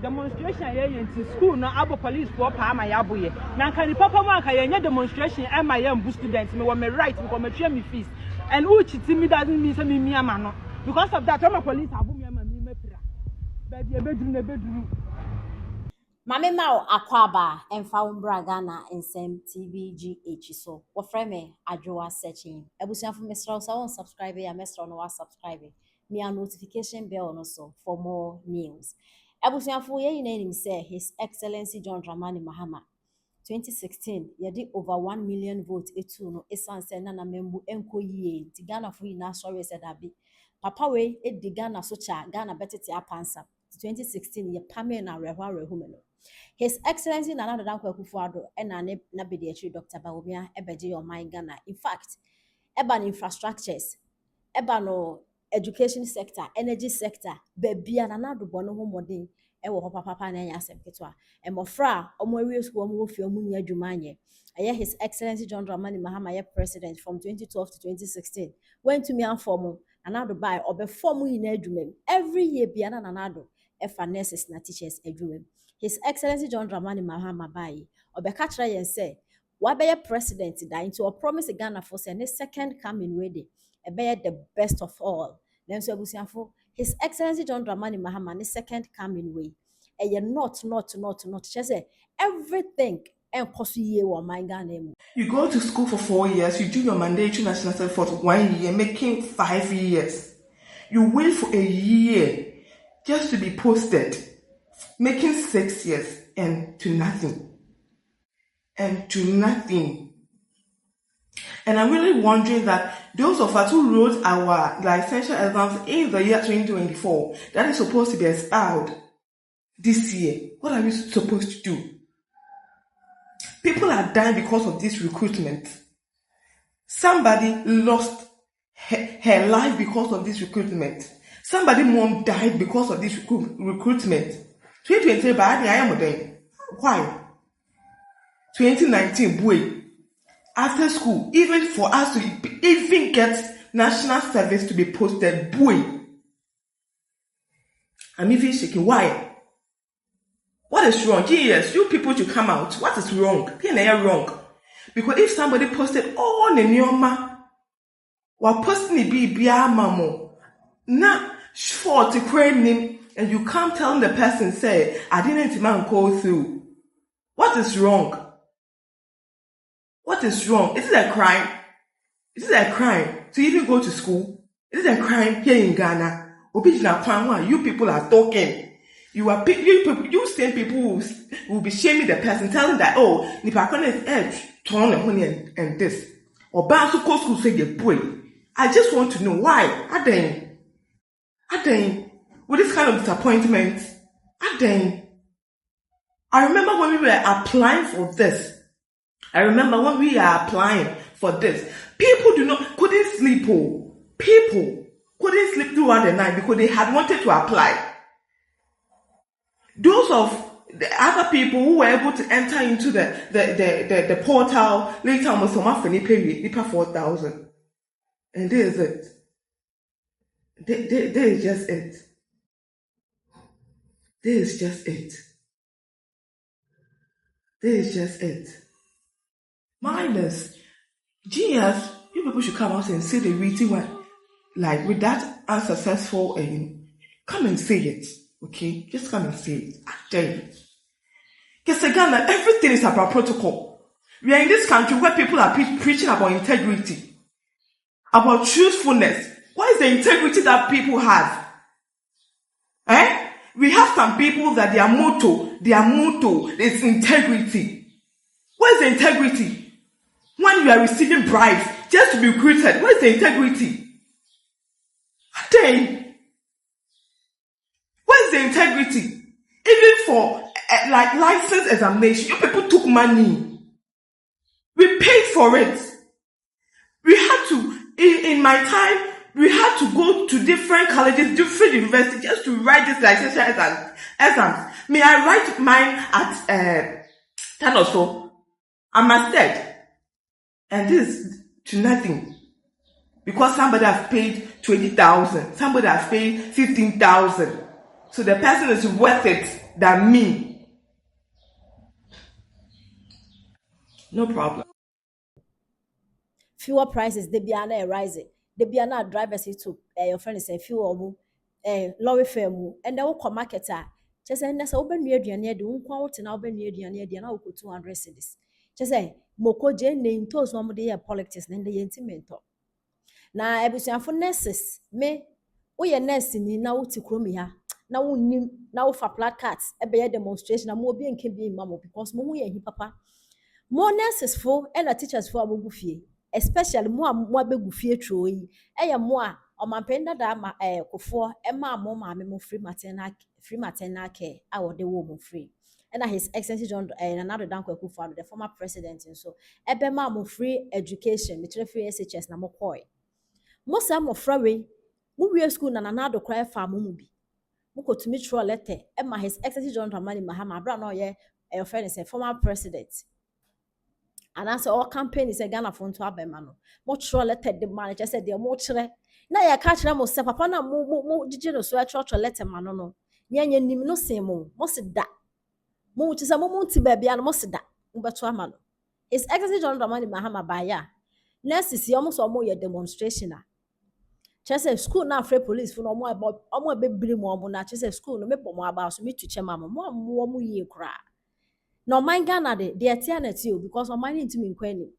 demonstration in school no abo police for pa ma yabo ye na kan ni papa ma ka ye demonstration e ma ye mbu students me wo me right because me twa me fees and who chiti me doesn't mean say me ama no because of that all my police abo me ama me mapira baby e beduru na beduru Mame Mao Akwaba Emfa Umbra Ghana Nsem TVGH so wo frɛ me adwoa searching ebusuafo mesra so won subscribe ya mesra no wa subscribe me a notification bell no so for more news ebusuafo ye yina nim say His Excellency John Dramani Mahama 2016 yedi over 1 million votes etu no esanse na membu enko yie ti Ghana fo yina sorry said abi papa we edi Ghana so cha Ghana betete apansa 2016 ye pame na rehu me no His Excellency Nana Dankwa Akufo-Addo ena ne na bedi Dr. Bawumia ebeje your mind Ghana. In fact, eba infrastructures, eba no education sector, energy sector, bebia Nana do bono ho modern ewo ho papa na nya asem ketwa. Emofra omo awie school omo fi omo nya adwuma anye. Eye His Excellency John Dramani Mahama ye president from 2012 to 2016. Went to me and form Nana do buy obe form yin adwuma. Every year bia Nana do efa nurses na teachers adwuma. His Excellency John Dramani Mahama Bayi, Obeka kire yen say, wabeye president da into a promise Ghana for say ne second coming ready, ebeye the best of all. Then so abusiafo, His Excellency John Dramani Mahama ne second coming way. Eye not. She say everything enkoso ye wo man Ghana mu. You go to school for 4 years, you do your mandatory national service for 1 year, making 5 years. You wait for a year just to be posted. Making 6 years and to nothing. And I'm really wondering that those of us who wrote our licensure exams in the year 2024, that is supposed to be expelled this year, what are we supposed to do? People are dying because of this recruitment. Somebody lost her life because of this recruitment. Somebody's mom died because of this recruitment. 2020 bad I am then. Why? 2019 boy. After school, even for us to even get national service to be posted, boy. I'm even shaking. Why? What is wrong? Yes, you people should come out. What is wrong? Here wrong. Because if somebody posted all the nyoma, while posting the BBR mamo, na for to claim him. And you can't tell the person, say, I didn't even go through. What is wrong? What is wrong? Is it a crime? Is it a crime to even go to school? Is it a crime here in Ghana? You people are talking. You same people will be shaming the person, telling that, oh, Nipakona is edge, torn and this. Or bound to go school say the boy. I just want to know why. With this kind of disappointment, I remember when we were applying for this. People couldn't sleep. People couldn't sleep throughout the night because they had wanted to apply. Those of the other people who were able to enter into the portal later on was some nipa 4,000. And there is it. There is just it. This is just it. Minus. GS, you people should come out and say the reason why. Like with that unsuccessful come and say it. Okay? Just come and say it. I tell you. Because again, everything is about protocol. We are in this country where people are preaching about integrity. About truthfulness. What is the integrity that people have? We have some people that their motto is integrity. What is the integrity? When you are receiving bribes just to be recruited, what is the integrity? Then, what is the integrity? Even for like license examination, you people took money. We paid for it. We had to, in my time, we had to go to different colleges, different universities just to write this licensure exams. May I write mine at 10 or so? I must say, and this to nothing. Because somebody has paid 20,000, somebody has paid 15,000. So the person is worth it. than me. No problem. Fuel prices they be an rising. They be an drivers to your friend is a fuel lorry firm and they will come marketer. Just say that's open near the near the unquote and open near the near the now 200 cities. Just say Moko Jane name toes one day politics and the intimate. Na ebusuafo nurses me wo ye nurse ni na wo ti kromi ha na wo nim na wo fa placards e be demonstration na mo obi enke bi mamo because mo hu ye hi papa mo nurses fo e na teachers fo amogu fie especially mo abegu fie tro yi e ye mo a omampenda da ma kofo e ma mo maame mo free maternal care a wo de wo mo free and his excellency John another danko akufo the former president so e be ma mo free education me free SHS na mo koi Most am of we we school na nana do cry farm mu bi. Moko to me throw letter. Emma his excellency John Dramani Mahama bra no ye your friend is a former president. And answer all campaign is a Ghana phone to abema no. Mo throw letter the manager said the mo chere. Na ya catch na mo se papa na mo gigi no so a throw letter man no. Nya nim no se mo se da. Mo ti se mo ti ba bia no mo se da. Mo beto ama no. His excellency John Dramani Mahama ba ya. Next is almost mo ye demonstration Chese school na afre police for no mo be biri mo na chese school no me pomo aba so me tuche mama mo yie kra no man Ghana de etia na ti o because o man ntimi nkwani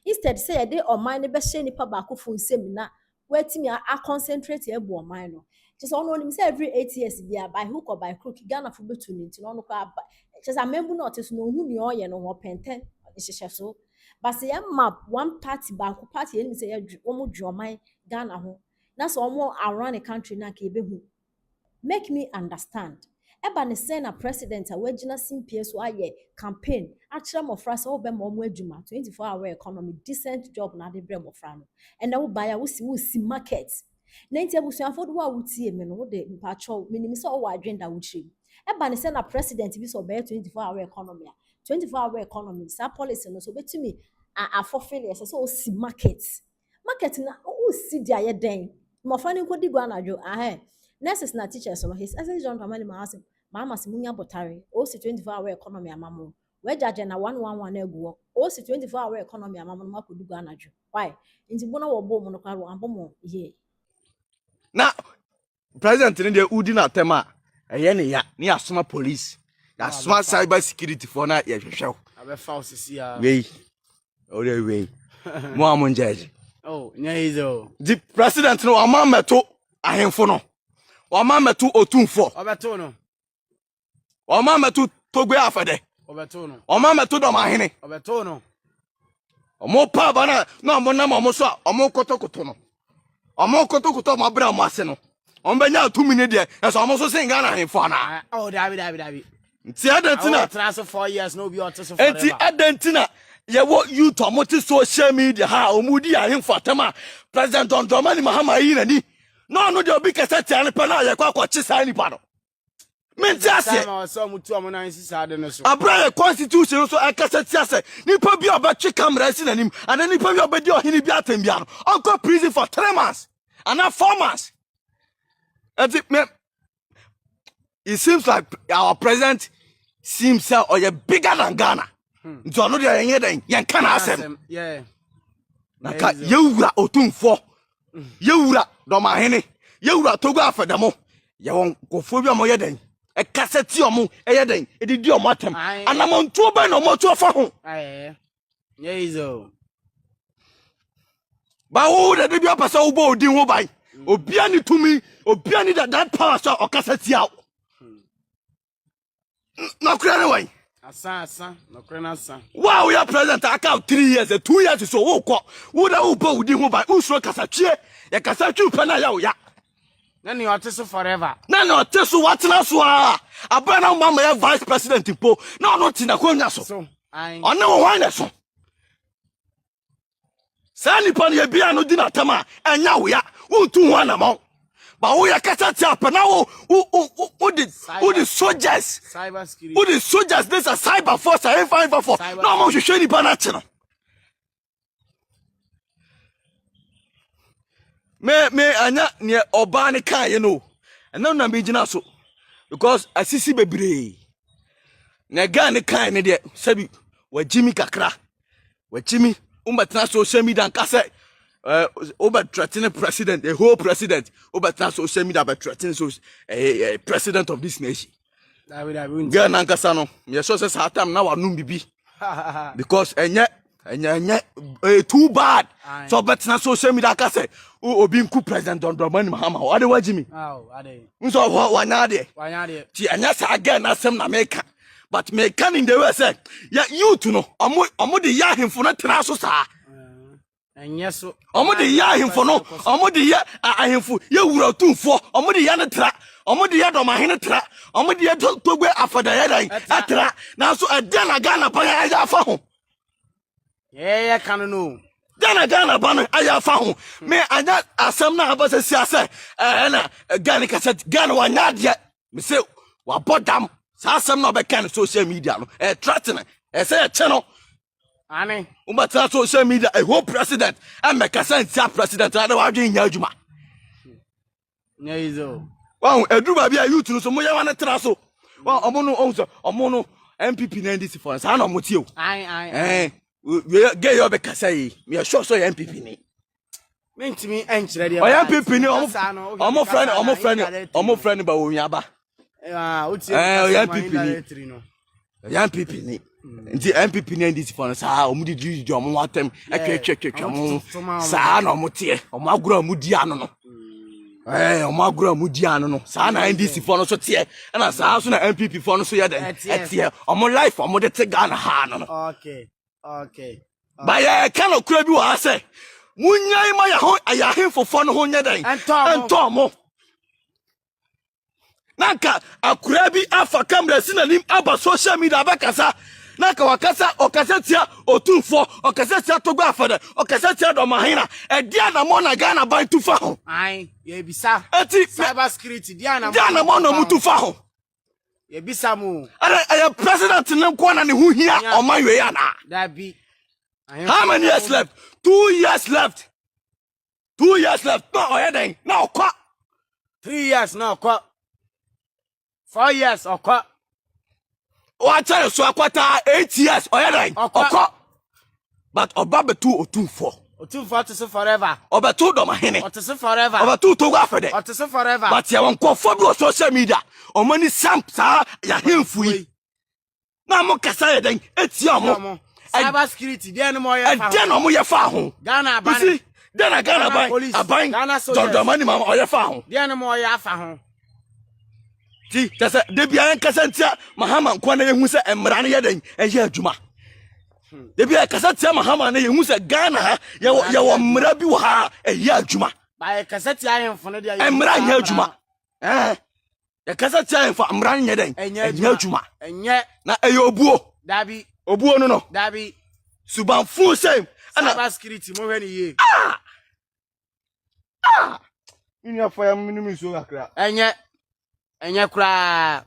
instead say dey o man ne be hye nipa ba ko fon sem na watimi a concentrate e bo o man no chese ono nim say every 8 years bia by hook or by crook Ghana fo betu ni nti no ko aba chese amembu na oteso no hu ni o ye no ho penten hye so but say map one party ba ko party eni say omo dwoman Ghana ho na so more around the country na ka ebehu make me understand eba ne say na president a wagina simpie so aye campaign a kire mofra so be mo adwuma 24-hour economy decent job na de bre mofra no and na wo buy a wo si market na nti abusuafo do wa wutie me no wo de mpacho minim so wo adwenda wo chiri eba ne say na president bi so be 24-hour economy 24-hour economy sa policy no so betumi a fulfill yes so si market na wo si dia ye den mo fa ni ko di gwa najo nurses na teachers so his essence John Family mama se munya botare o si 24-hour economy amamo we judge na 111 aguo o si 24-hour economy amamo ma ko di gwa najo why nti bona wo bo mo no kwaro ambo ye na president ni de udi na tema eye ne ya ni asoma police ya asoma cyber security for na ye hwehwe abefa osisi ya we o de we mo amon judge oh nyaizo the president no amameto ahemfo no amameto otumfo obeto no amameto togwe afede obeto no amameto do mahene obeto no omo pa bana na omo na omo so omo kotokoto no omo kotokoto ma bra mo ase no omo benya 2 minutes de eso omo so singa na ahemfo na oh dabi nti adantina transfer 4 years no be oteso forever nti adantina yewo youth omoti social media ha omudi ahemfo atama president John Dramani Mahama yi nani no de obi kese tiane pe na ye kwa chi sa ni pa no menti ase ma so mutu omo na nsi sa de no so abra constitution so akase tiase nipa bi obetwe camera si nanim and nipa bi obedi ohini bi atem bia no onko prison for 3 months and now 4 months it seems like our president seems or you bigger than Ghana nti ono de yenye den yen kana asem yeah na ka yewura otumfo yewura do mahene yewura togo afedamo ye won kofo bi omo yeden e kaseti omo yeden e didi omo atem anamontuo be no mo tuo fa ho nyaizo ba wo de bi opasa wo bo odin ho bai obia ni tumi obia ni that power so o kaseti aw na kura ne wan asa no krena asa wow ya president aka 3 years 2 years so wo ko wo da wo bo odin ho bai usuro kasatwe ya kasatwe pe na ya wo ya na ni oteso forever na no oteso watena so a abana mama ya vice president po na no tina ko nya so ona wo wan na so sani pan ye bia no di na tama enya wo ya wo tu ho na mo ba wo ya kasati apa na wo the soldiers cyber security wo the soldiers this a cyber force a five force no mo hwehwe ni pa na che no me anya ne oba ne kan ye no ena na me gina so because asisi bebre na Ghana kan ne de sabi wa Jimmy kakra wa Jimmy umbatna social media nka say over threatening president, the whole president, over social media, but threatening president of this nation. Girl, Nankasano, your sources have time now, bibi because and too bad. So, but not social media, I say, oh, being coup president on the money, Mahama, what do you Jimmy? Oh, are they? So, why not? Why not? And that's again, that's some American. But me can in the way say, yeah, you to know, I'm the Yahim for not Trasosa. And yes, so omo de ya ahemfo no omo de ya ahemfo ye wura tumfo omo de ya ne tra omo de ya do ma hene tra omo de ya togwe afada ya dan atra na so ede na Ghana pa ya afa ho yeah kan no Ghana ba no aya afa ho me anya asem na aba se ase na Ghana ka set Ghana wa nya de me se wa bodam sa asem na be kan social media no threatening say channel Ani umbatna social media a whole president and make a sense president and wa dwen nya adwuma nyezo wow eduba bia youth no so moya wane tra so wa omo no MPP na ndc for sa na omotie o we get your be kasa yi me sure so MPP ni mentimi enkyere de o MPP ni omo friend ba wo nyaba utie MPP ni MPP ni nti MPP ni ndc for sa omo di omo watem etwetwetwe omo sa na omo tie omo agura omo di ano no omo agura omo di ano no sa na ndc for no so tie na sa so na MPP for no so ye den etie omo life omo de te Ghana ha no okay ba ye kan okura bi wa say munyai ma ya ho ayahemfo for no ho nye den ento mo nanka akura bi afa camera sinanim aba social media abakasa naka wakasa okasa tia otumfo okasa tia togba afada okasa tia do mahina dia na mo na Ghana ban tufa ho ye bisa cyber security dia na mo na mutufa ho ye bisa mu ara president ne ko na ne hu hia o man we ya na that be how many years left 2 years left 2 years left no oyeden na okwa 3 years na okwa 4 years okwa what tell so akwata 8 years oyeden okwa but obabetu otumfo to say forever obetu do mahene to say forever obetu to go afede to say forever but ye won kofo bi social media o mani samp sa ya hemfu yi na mo kasa ye den etia mo cyber security dia no mo ye fa dia no mo ye fa ho Ghana ban dia na Ghana ban Ghana mani mama o ye fa ho dia no mo ye afa ho ti tese de bia en kasa ntia mahama nkwa na yehu se emra ne ye den eye adwuma de bia kasa tia mahama na yehu se Ghana ye wo mra bi wo ha eye adwuma ba ye kasa tia ahemfo no dia emra nye adwuma ye kasa tia ahemfo emra nye den eye adwuma enye na eye obuo dabi obuo no dabi subanfu same cyber security mo hwe ni ye ini afa ya minimi so akra enye kura